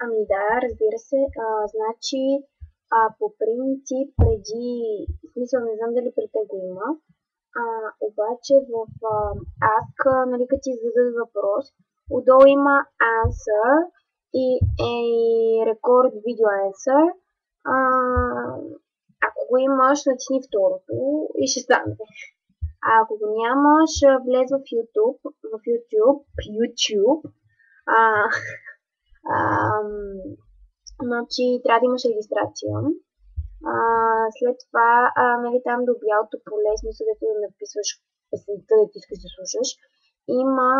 Ами да, разбира се. Значи, по принцип, в смисъл, не знам дали при те го има, обаче в Ask, нали, като ти зададат въпрос, отдолу има answer и record video answer. А, Ако го имаш, натисни второто и ще стане. А ако го нямаш, влез в YouTube, а, значи трябва да имаш регистрация. След това, нали, там до бялото поле, смисъл да написваш песента, да ти искаш да слушаш, има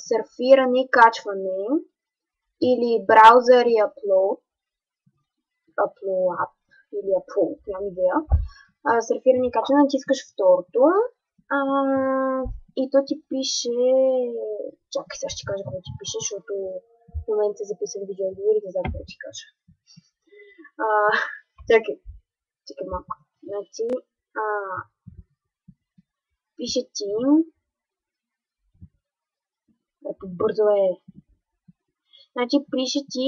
сърфиране и качване или браузър и upload или upload, нямам идея. Сърфиране и качване, натискаш второто и то ти пише... Чакай, сега ще ти кажа какво ти пише, защото в момента записах видеоотговор и да знам какво ти кажа. Чакай малко. Значи, пише ти... Бързо е. Значи, пише ти...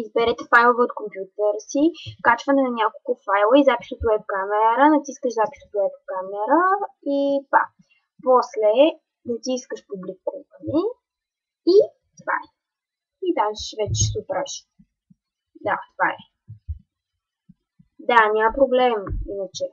изберете файлове от компютъра си, качване на няколко файла и запис от веб-камера, натискаш запис от веб-камера и па. После натискаш публикуване и това е. И там вече ще се оправиш. Да, това е. Да, няма проблем, иначе.